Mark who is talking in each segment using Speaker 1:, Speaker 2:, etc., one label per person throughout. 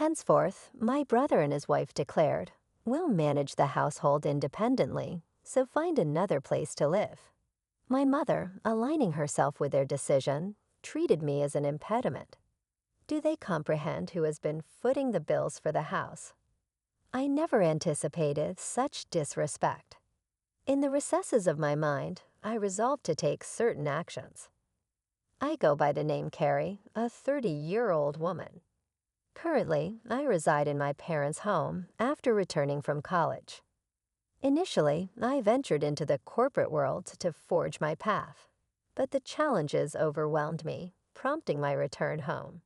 Speaker 1: Henceforth, my brother and his wife declared, "We'll manage the household independently, so find another place to live." My mother, aligning herself with their decision, treated me as an impediment. Do they comprehend who has been footing the bills for the house? I never anticipated such disrespect. In the recesses of my mind, I resolved to take certain actions. I go by the name Carrie, a 30-year-old woman. Currently, I reside in my parents' home after returning from college. Initially, I ventured into the corporate world to forge my path, but the challenges overwhelmed me, prompting my return home.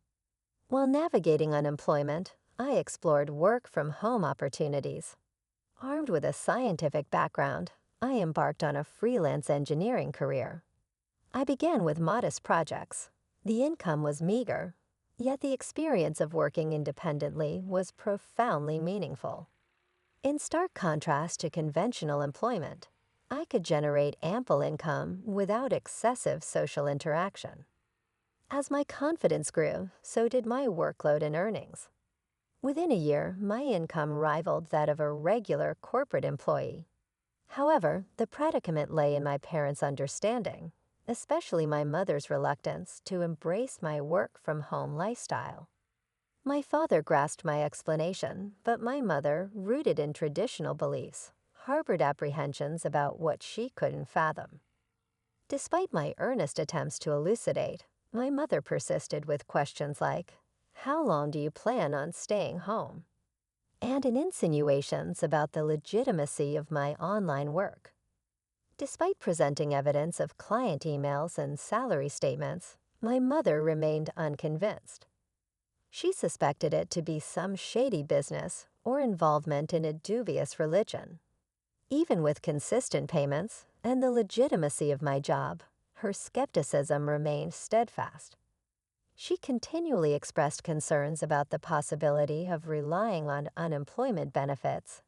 Speaker 1: While navigating unemployment, I explored work-from-home opportunities. Armed with a scientific background, I embarked on a freelance engineering career. I began with modest projects. The income was meager, yet the experience of working independently was profoundly meaningful. In stark contrast to conventional employment, I could generate ample income without excessive social interaction. As my confidence grew, so did my workload and earnings. Within a year, my income rivaled that of a regular corporate employee. However, the predicament lay in my parents' understanding, especially my mother's reluctance to embrace my work-from-home lifestyle. My father grasped my explanation, but my mother, rooted in traditional beliefs, harbored apprehensions about what she couldn't fathom. Despite my earnest attempts to elucidate, my mother persisted with questions like, "How long do you plan on staying home?" and in insinuations about the legitimacy of my online work. Despite presenting evidence of client emails and salary statements, my mother remained unconvinced. She suspected it to be some shady business or involvement in a dubious religion. Even with consistent payments and the legitimacy of my job, her skepticism remained steadfast. She continually expressed concerns about the possibility of relying on unemployment benefits,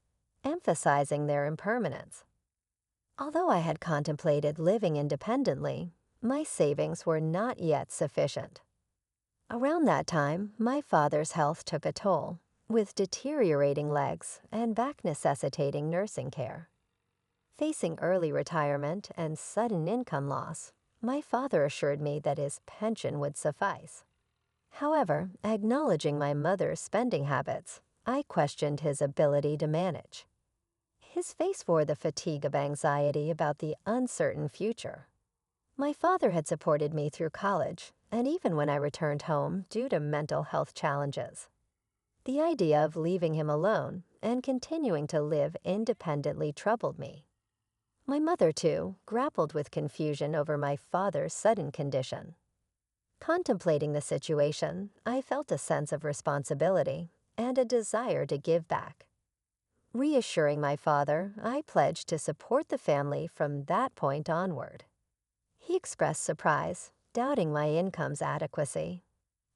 Speaker 1: emphasizing their impermanence. Although I had contemplated living independently, my savings were not yet sufficient. Around that time, my father's health took a toll, with deteriorating legs and back necessitating nursing care. Facing early retirement and sudden income loss, my father assured me that his pension would suffice. However, acknowledging my mother's spending habits, I questioned his ability to manage. His face bore the fatigue of anxiety about the uncertain future. My father had supported me through college, and even when I returned home due to mental health challenges. The idea of leaving him alone and continuing to live independently troubled me. My mother, too, grappled with confusion over my father's sudden condition. Contemplating the situation, I felt a sense of responsibility and a desire to give back. Reassuring my father, I pledged to support the family from that point onward. He expressed surprise, doubting my income's adequacy.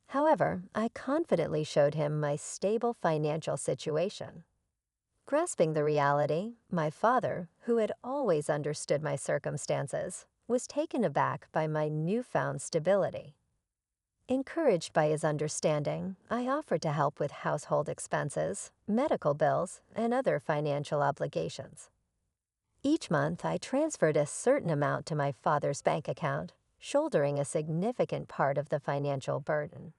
Speaker 1: However, I confidently showed him my stable financial situation. Grasping the reality, my father, who had always understood my circumstances, was taken aback by my newfound stability. Encouraged by his understanding, I offered to help with household expenses, medical bills, and other financial obligations. Each month, I transferred a certain amount to my father's bank account, shouldering a significant part of the financial burden.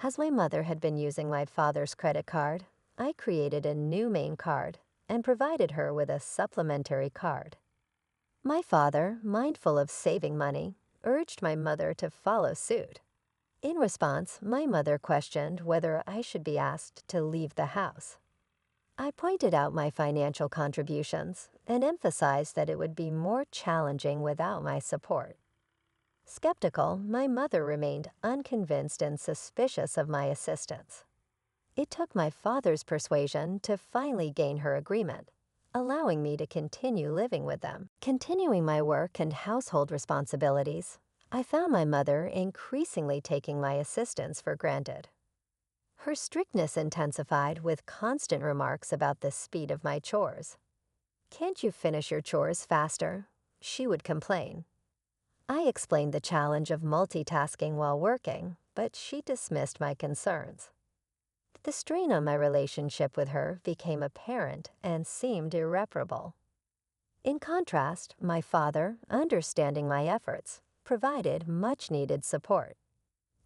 Speaker 1: As my mother had been using my father's credit card, I created a new main card and provided her with a supplementary card. My father, mindful of saving money, urged my mother to follow suit. In response, my mother questioned whether I should be asked to leave the house. I pointed out my financial contributions and emphasized that it would be more challenging without my support. Skeptical, my mother remained unconvinced and suspicious of my assistance. It took my father's persuasion to finally gain her agreement, allowing me to continue living with them. Continuing my work and household responsibilities, I found my mother increasingly taking my assistance for granted. Her strictness intensified with constant remarks about the speed of my chores. "Can't you finish your chores faster?" she would complain. I explained the challenge of multitasking while working, but she dismissed my concerns. The strain on my relationship with her became apparent and seemed irreparable. In contrast, my father, understanding my efforts, provided much-needed support.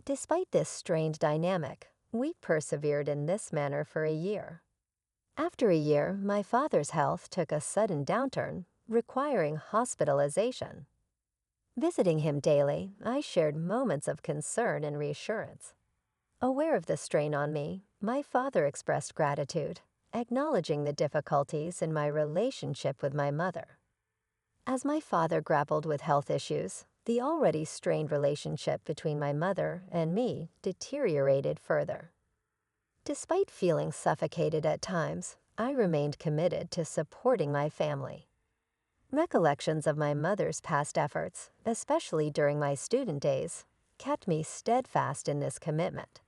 Speaker 1: Despite this strained dynamic, we persevered in this manner for a year. After a year, my father's health took a sudden downturn, requiring hospitalization. Visiting him daily, I shared moments of concern and reassurance. Aware of the strain on me, my father expressed gratitude, acknowledging the difficulties in my relationship with my mother. As my father grappled with health issues, the already strained relationship between my mother and me deteriorated further. Despite feeling suffocated at times, I remained committed to supporting my family. Recollections of my mother's past efforts, especially during my student days, kept me steadfast in this commitment.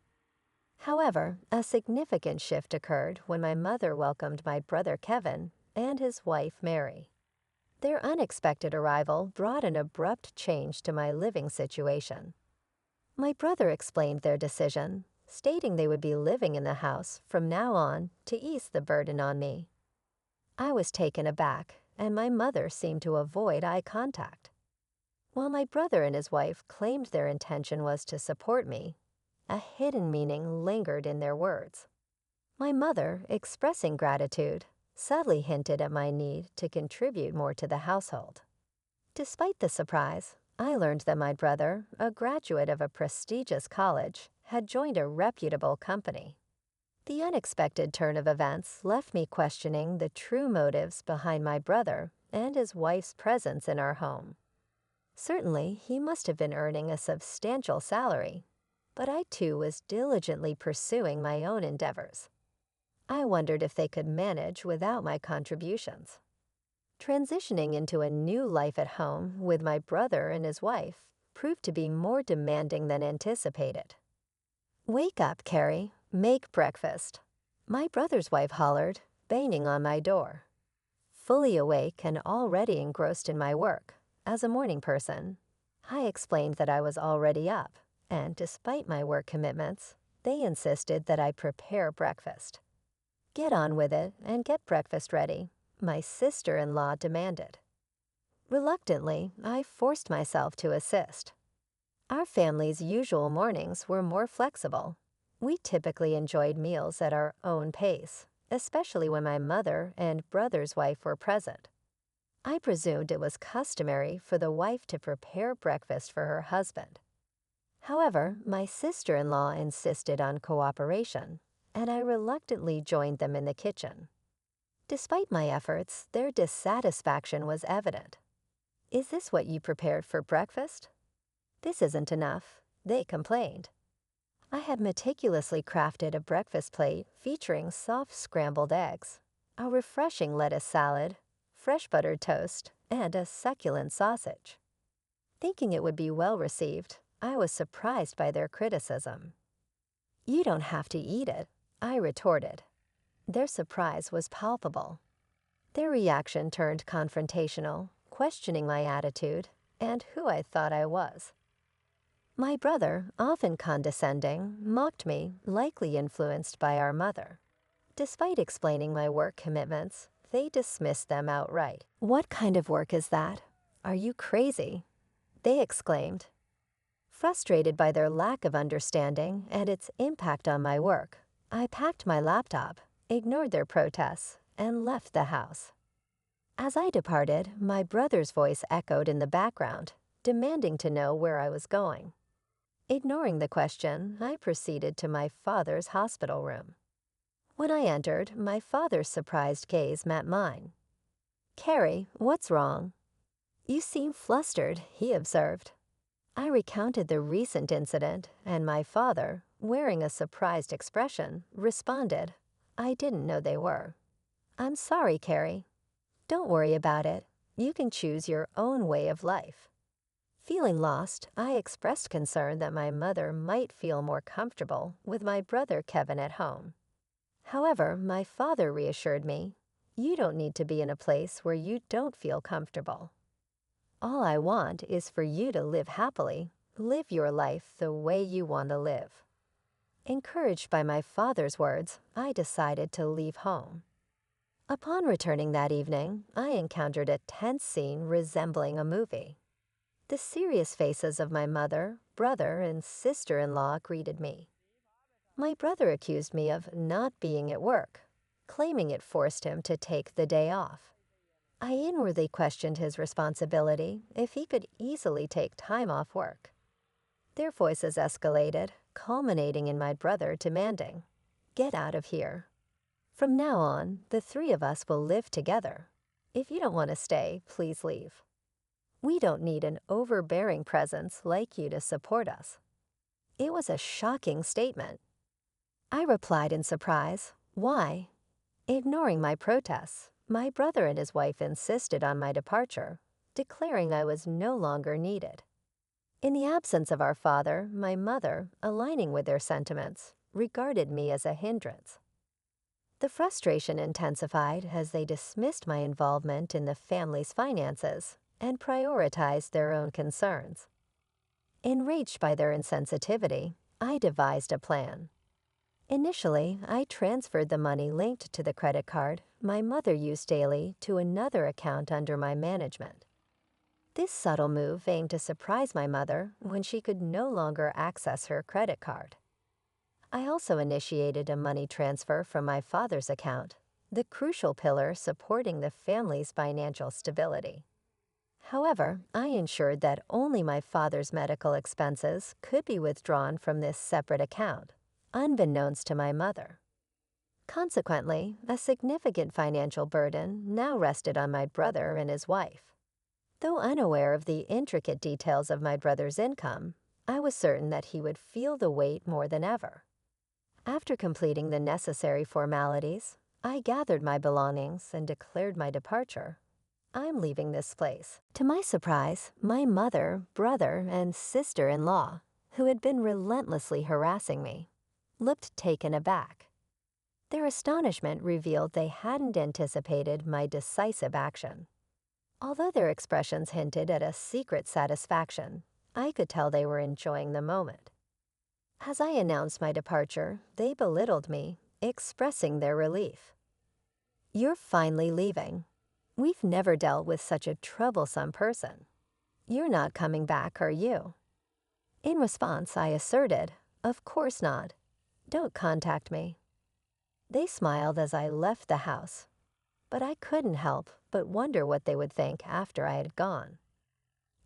Speaker 1: However, a significant shift occurred when my mother welcomed my brother Kevin and his wife Mary. Their unexpected arrival brought an abrupt change to my living situation. My brother explained their decision, stating they would be living in the house from now on to ease the burden on me. I was taken aback, and my mother seemed to avoid eye contact. While my brother and his wife claimed their intention was to support me, a hidden meaning lingered in their words. My mother, expressing gratitude, subtly hinted at my need to contribute more to the household. Despite the surprise, I learned that my brother, a graduate of a prestigious college, had joined a reputable company. The unexpected turn of events left me questioning the true motives behind my brother and his wife's presence in our home. Certainly, he must have been earning a substantial salary, but I too was diligently pursuing my own endeavors. I wondered if they could manage without my contributions. Transitioning into a new life at home with my brother and his wife proved to be more demanding than anticipated. "Wake up, Carrie. Make breakfast," my brother's wife hollered, banging on my door. Fully awake and already engrossed in my work, as a morning person, I explained that I was already up, and despite my work commitments, they insisted that I prepare breakfast. "Get on with it and get breakfast ready," my sister-in-law demanded. Reluctantly, I forced myself to assist. Our family's usual mornings were more flexible. We typically enjoyed meals at our own pace, especially when my mother and brother's wife were present. I presumed it was customary for the wife to prepare breakfast for her husband. However, my sister-in-law insisted on cooperation, and I reluctantly joined them in the kitchen. Despite my efforts, their dissatisfaction was evident. "Is this what you prepared for breakfast?" "This isn't enough," they complained. I had meticulously crafted a breakfast plate featuring soft scrambled eggs, a refreshing lettuce salad, fresh buttered toast, and a succulent sausage. Thinking it would be well received, I was surprised by their criticism. "You don't have to eat it," I retorted. Their surprise was palpable. Their reaction turned confrontational, questioning my attitude and who I thought I was. My brother, often condescending, mocked me, likely influenced by our mother. Despite explaining my work commitments, they dismissed them outright. "What kind of work is that? Are you crazy?" they exclaimed. Frustrated by their lack of understanding and its impact on my work, I packed my laptop, ignored their protests, and left the house. As I departed, my brother's voice echoed in the background, demanding to know where I was going. Ignoring the question, I proceeded to my father's hospital room. When I entered, my father's surprised gaze met mine. "Carrie, what's wrong?" "You seem flustered," he observed. I recounted the recent incident, and my father, wearing a surprised expression, responded, "I didn't know they were." "I'm sorry, Carrie." "Don't worry about it. You can choose your own way of life." Feeling lost, I expressed concern that my mother might feel more comfortable with my brother Kevin at home. However, my father reassured me, "You don't need to be in a place where you don't feel comfortable. All I want is for you to live happily, live your life the way you want to live." Encouraged by my father's words, I decided to leave home. Upon returning that evening, I encountered a tense scene resembling a movie. The serious faces of my mother, brother, and sister-in-law greeted me. My brother accused me of not being at work, claiming it forced him to take the day off. I inwardly questioned his responsibility if he could easily take time off work. Their voices escalated, culminating in my brother demanding, "Get out of here. From now on, the three of us will live together. If you don't want to stay, please leave. We don't need an overbearing presence like you to support us." It was a shocking statement. I replied in surprise, "Why?" Ignoring my protests, my brother and his wife insisted on my departure, declaring I was no longer needed. In the absence of our father, my mother, aligning with their sentiments, regarded me as a hindrance. The frustration intensified as they dismissed my involvement in the family's finances and prioritized their own concerns. Enraged by their insensitivity, I devised a plan. Initially, I transferred the money linked to the credit card my mother used daily to another account under my management. This subtle move aimed to surprise my mother when she could no longer access her credit card. I also initiated a money transfer from my father's account, the crucial pillar supporting the family's financial stability. However, I ensured that only my father's medical expenses could be withdrawn from this separate account, unbeknownst to my mother. Consequently, a significant financial burden now rested on my brother and his wife. Though unaware of the intricate details of my brother's income, I was certain that he would feel the weight more than ever. After completing the necessary formalities, I gathered my belongings and declared my departure. I'm leaving this place. To my surprise, my mother, brother, and sister-in-law, who had been relentlessly harassing me, looked taken aback. Their astonishment revealed they hadn't anticipated my decisive action. Although their expressions hinted at a secret satisfaction, I could tell they were enjoying the moment. As I announced my departure, they belittled me, expressing their relief. "You're finally leaving. We've never dealt with such a troublesome person. You're not coming back, are you?" In response, I asserted, "Of course not. Don't contact me." They smiled as I left the house, but I couldn't help but wonder what they would think after I had gone.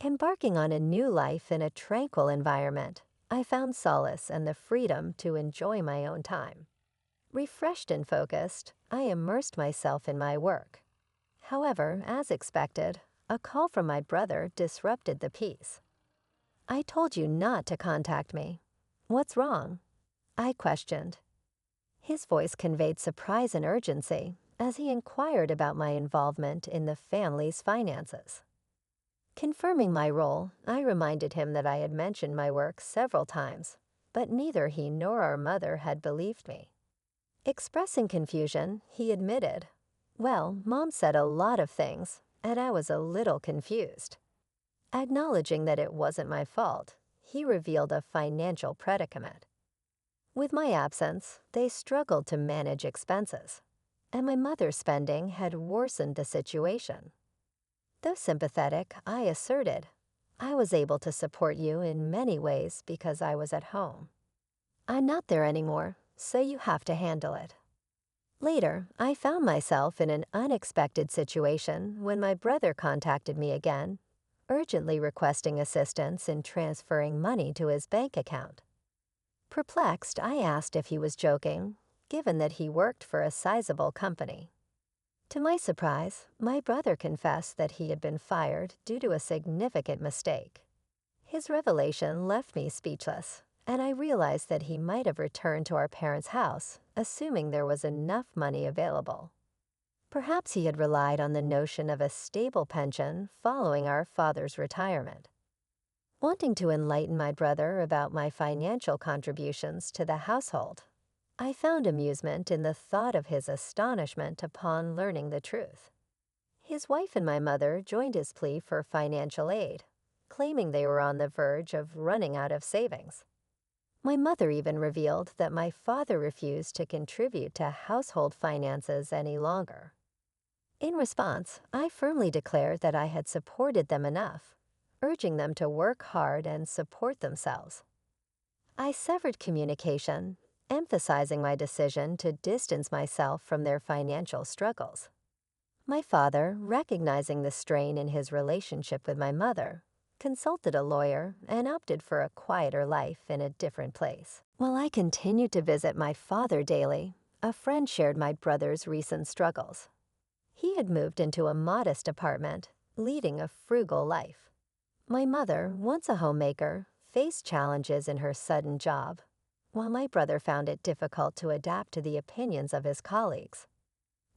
Speaker 1: Embarking on a new life in a tranquil environment, I found solace and the freedom to enjoy my own time. Refreshed and focused, I immersed myself in my work. However, as expected, a call from my brother disrupted the peace. "I told you not to contact me. What's wrong?" I questioned. His voice conveyed surprise and urgency as he inquired about my involvement in the family's finances. Confirming my role, I reminded him that I had mentioned my work several times, but neither he nor our mother had believed me. Expressing confusion, he admitted, "Well, Mom said a lot of things, and I was a little confused." Acknowledging that it wasn't my fault, he revealed a financial predicament. With my absence, they struggled to manage expenses, and my mother's spending had worsened the situation. Though sympathetic, I asserted, "I was able to support you in many ways because I was at home. I'm not there anymore, so you have to handle it." Later, I found myself in an unexpected situation when my brother contacted me again, urgently requesting assistance in transferring money to his bank account. Perplexed, I asked if he was joking, given that he worked for a sizable company. To my surprise, my brother confessed that he had been fired due to a significant mistake. His revelation left me speechless, and I realized that he might have returned to our parents' house, assuming there was enough money available. Perhaps he had relied on the notion of a stable pension following our father's retirement. Wanting to enlighten my brother about my financial contributions to the household, I found amusement in the thought of his astonishment upon learning the truth. His wife and my mother joined his plea for financial aid, claiming they were on the verge of running out of savings. My mother even revealed that my father refused to contribute to household finances any longer. In response, I firmly declared that I had supported them enough, urging them to work hard and support themselves. I severed communication, emphasizing my decision to distance myself from their financial struggles. My father, recognizing the strain in his relationship with my mother, consulted a lawyer and opted for a quieter life in a different place. While I continued to visit my father daily, a friend shared my brother's recent struggles. He had moved into a modest apartment, leading a frugal life. My mother, once a homemaker, faced challenges in her sudden job, while my brother found it difficult to adapt to the opinions of his colleagues.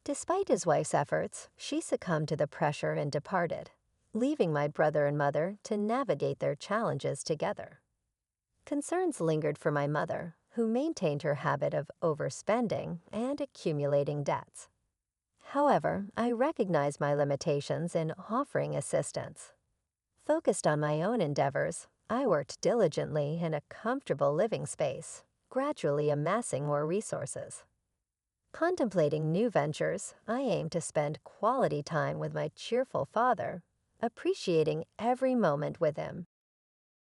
Speaker 1: Despite his wife's efforts, she succumbed to the pressure and departed, leaving my brother and mother to navigate their challenges together. Concerns lingered for my mother, who maintained her habit of overspending and accumulating debts. However, I recognized my limitations in offering assistance. Focused on my own endeavors, I worked diligently in a comfortable living space, gradually amassing more resources. Contemplating new ventures, I aimed to spend quality time with my cheerful father, appreciating every moment with him